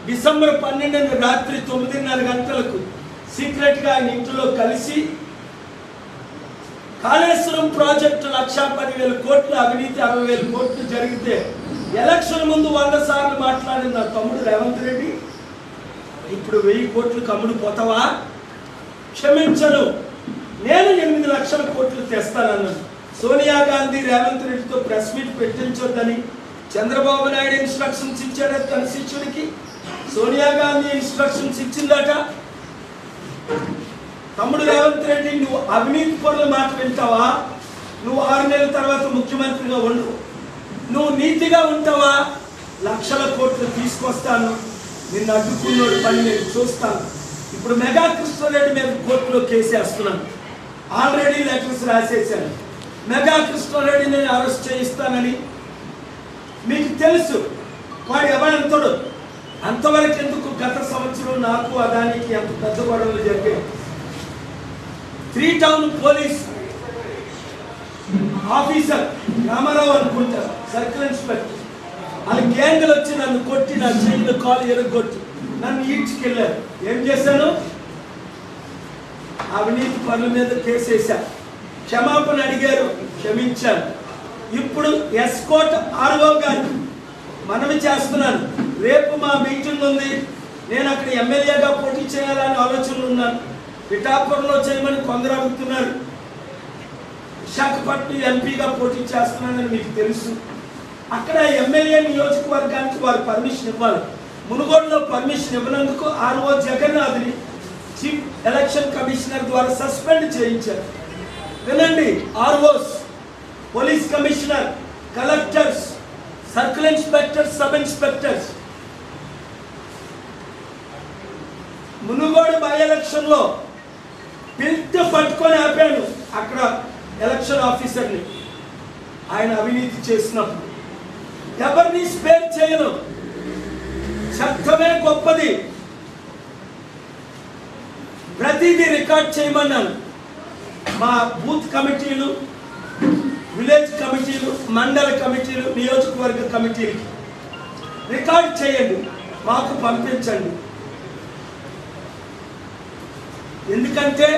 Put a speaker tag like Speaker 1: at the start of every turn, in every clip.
Speaker 1: December 12 రాత్రి 9:30 గంటలకు సీక్రెట్గా ఆయన ఇంట్లో కలిసి కాళేశ్వరం ప్రాజెక్టు 1,10,000 కోట్లు అవినీతి 60,000 కోట్లు జరిగితే ఎలక్షన్ ముందు 100 సార్లు మాట్లాడిన నా తమ్ముడు రేవంత్ రెడ్డి ఇప్పుడు 1000 కోట్లు కమ్ముడు పోతావా? క్షమించను, నేను 8 లక్షల కోట్లు తెస్తానన్నాను. సోనియా గాంధీ రేవంత్ రెడ్డితో ప్రెస్ మీట్ పెట్టించొద్దని చంద్రబాబు నాయుడు ఇన్స్ట్రక్షన్స్ ఇచ్చాడు తన శిష్యుడికి. సోనియా గాంధీ ఇన్స్ట్రక్షన్స్ ఇచ్చిందట. తమ్ముడు రేవంత్ రెడ్డి, నువ్వు అవినీతి పరుల మాట వింటావా? నువ్వు 6 నెలల తర్వాత ముఖ్యమంత్రిగా ఉండు. నువ్వు నీతిగా ఉంటావా? లక్షల కోట్లు తీసుకొస్తాను, నిన్ను అడ్డుకున్నోడు పని నేను చూస్తాను. ఇప్పుడు మెగా కృష్ణారెడ్డి మీద కోర్టులో కేసేస్తున్నాను. ఆల్రెడీ లెటర్స్ రాసేసాను. మెగా కృష్ణారెడ్డిని అరెస్ట్ చేయిస్తానని మీకు తెలుసు. వాడు ఎవడంతడు? అంతవరకు ఎందుకు? గత సంవత్సరం నాకు అదానికి అంత పెద్ద గొడవలు జరిగాయి. 3 టౌన్ పోలీస్ ఆఫీసర్ రామారావు అనుకుంటారు, సర్కిల్ ఇన్స్పెక్టర్, వాళ్ళ గ్యాంగులు వచ్చి నన్ను కొట్టి నా చేతిలో కాలు ఎరగొట్టి నన్ను ఈడ్చుకెళ్ళారు. ఏం చేశాను? అవినీతి పనుల మీద కేసేసా. క్షమాపణ అడిగారు, క్షమించాను. ఇప్పుడు ఎస్కోట్ ఆర్ఓ గారు మనవి చేస్తున్నాను. రేపు మా మీటింగ్ ఉంది. నేను అక్కడ ఎమ్మెల్యేగా పోటీ చేయాలని ఆలోచనలు ఉన్నాను. పిఠాపురంలో చేయమని కొందరు అడుగుతున్నారు. విశాఖపట్నం ఎంపీగా పోటీ చేస్తున్నానని మీకు తెలుసు. అక్కడ ఎమ్మెల్యే నియోజకవర్గానికి వారు పర్మిషన్ ఇవ్వాలి. మునుగోడులో పర్మిషన్ ఇవ్వనందుకు ఆర్ఓ జగన్నాథ్ని చీఫ్ ఎలక్షన్ కమిషనర్ ద్వారా సస్పెండ్ చేయించారు. వినండి, ROs, police commissioner, collectors, circle inspectors, sub inspectors Munugode by election లో పిల్ట్ పట్టుకొని ఆపాను అక్కడ ఎలక్షన్ ఆఫీసర్ని. ఆయన అవినీతి చేసినప్పుడు ఎవరిని స్పేర్ చేయను. చట్టమే గొప్పది. ప్రతిదీ రికార్డ్ చేయమన్నాను. మా బూత్ కమిటీలు, విలేజ్ కమిటీలు, మండల కమిటీలు, నియోజకవర్గ కమిటీలకి రికార్డ్ చేయండి, మాకు పంపించండి. ఎందుకంటే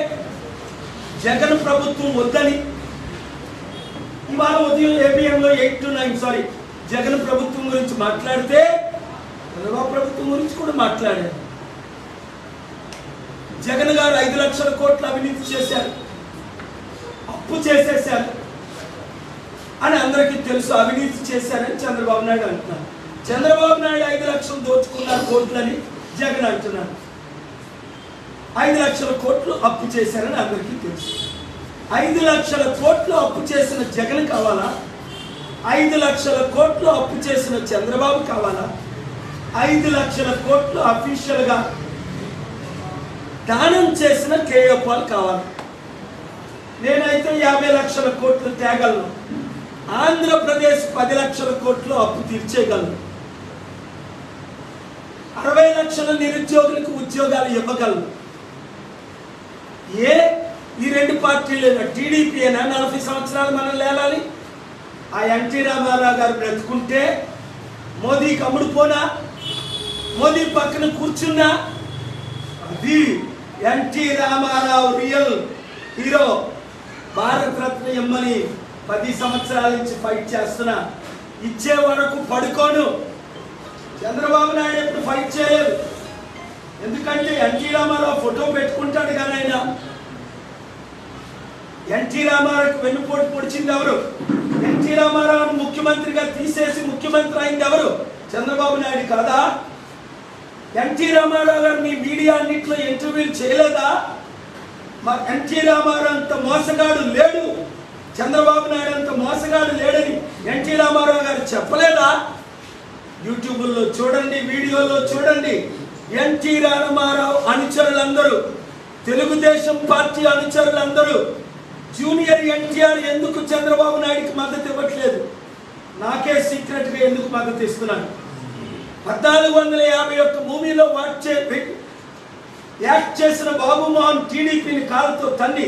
Speaker 1: జగన్ ప్రభుత్వం వద్దని ఇవాళ ఉదయం ఏబిఎంలో 8 to 9 జగన్ ప్రభుత్వం గురించి మాట్లాడితే చంద్రబాబు ప్రభుత్వం గురించి కూడా మాట్లాడారు. జగన్ గారు 5 లక్షల కోట్లు అవినీతి చేశారు, అప్పు చేసేశారు అని అందరికీ తెలుసు. అవినీతి చేశారని చంద్రబాబు నాయుడు అంటున్నారు. చంద్రబాబు నాయుడు 5 లక్షలు దోచుకున్నారు కోట్లని జగన్ అంటున్నారు. 5 లక్షల కోట్లు అప్పు చేశారని అందరికీ తెలుసు. 5 లక్షల కోట్లు అప్పు చేసిన జగన్ కావాలా? 5 లక్షల కోట్లు అప్పు చేసిన చంద్రబాబు కావాలా? 5 లక్షల కోట్లు అఫీషియల్ గా దానం చేసిన కేఏ పాల్ కావాలి. నేనైతే 50 లక్షల కోట్లు తేగలను. ఆంధ్రప్రదేశ్ 10 లక్షల కోట్లు అప్పు తీర్చేయగలను. 60 లక్షల నిరుద్యోగులకు ఉద్యోగాలు ఇవ్వగలను. ఈ 2 పార్టీలు టీడీపీ అయినా 40 సంవత్సరాలు మనం లేలాలి. ఆ ఎన్టీ రామారావు గారు బ్రతుకుంటే మోదీకి అమ్ముడుపోనా? మోదీ పక్కన కూర్చున్నా? అది ఎన్టీ రామారావు రియల్ హీరో. భారతరత్న ఇమ్మని 10 సంవత్సరాల నుంచి ఫైట్ చేస్తున్నా. ఇచ్చే వరకు పడుకోను. చంద్రబాబు నాయుడు ఎప్పుడు ఫైట్ చేయలేదు. ఎందుకంటే ఎన్టీ రామారావు ఫోటో పెట్టుకుంటాడు కానీ ఆయన ఎన్టీ రామారావుకి వెన్నుపోటు పొడిచింది ఎవరు? ఎన్టీ రామారావును ముఖ్యమంత్రిగా తీసేసి ముఖ్యమంత్రి అయింది ఎవరు? చంద్రబాబు నాయుడు కాదా? ఎన్టీ రామారావు గారు మీ మీడియా అన్నింటిలో ఇంటర్వ్యూలు చేయలేదా? మా ఎన్టీ రామారావు అంత మోసగాడు లేడు, చంద్రబాబు నాయుడు అంత మోసగాడు లేడని ఎన్టీ రామారావు గారు చెప్పలేదా? యూట్యూబ్లో చూడండి, వీడియోలో చూడండి. ఎన్టీ రామారావు అనుచరులందరూ, తెలుగుదేశం పార్టీ అనుచరులందరూ జూనియర్ ఎన్టీఆర్ ఎందుకు చంద్రబాబు నాయుడికి మద్దతు ఇవ్వట్లేదు? నాకే సీక్రెట్గా ఎందుకు మద్దతు ఇస్తున్నాను? 1451 మూవీలో యాక్ట్ చేసిన బాబు మోహన్ టీడీపీని కాళ్ళతో తన్ని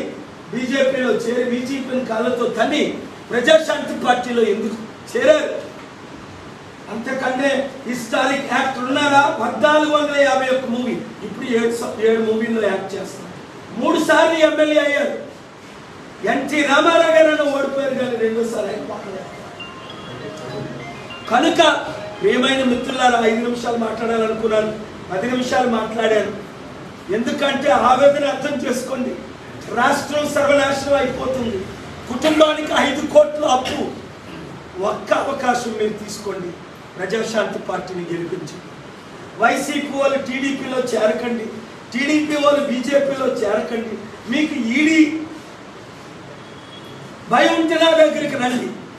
Speaker 1: బీజేపీలో చేరి బీజేపీని కాళ్ళతో తన్ని ప్రజాశాంతి పార్టీలో ఎందుకు చేరారు? అంతకంటే హిస్టారిక్ యాక్టర్ ఉన్నారా? 1451 మూవీ, ఇప్పుడు 7 మూవీల్లో యాక్ట్ చేస్తున్నారు. 3 సార్లు ఎమ్మెల్యే అయ్యారు. ఎన్టీ రామారావు గారు ఓడిపోయారు కానీ 2సారి ఆయన మాట్లాడారు. కనుక ప్రియమైన మిత్రులారా, 5 నిమిషాలు మాట్లాడాలనుకున్నాను, 10 నిమిషాలు మాట్లాడాను. ఎందుకంటే ఆవేదన అర్థం చేసుకోండి. రాష్ట్రం సర్వనాశనం అయిపోతుంది. కుటుంబానికి 5 కోట్ల అప్పు. ఒక్క అవకాశం మీరు తీసుకోండి, ప్రజాశాంతి పార్టీని గెలిపించండి. వైసీపీ వాళ్ళు టీడీపీలో చేరకండి, టీడీపీ వాళ్ళు బీజేపీలో చేరకండి. మీకు ఈడీ భయం ఉంటే నా దగ్గరికి రండి.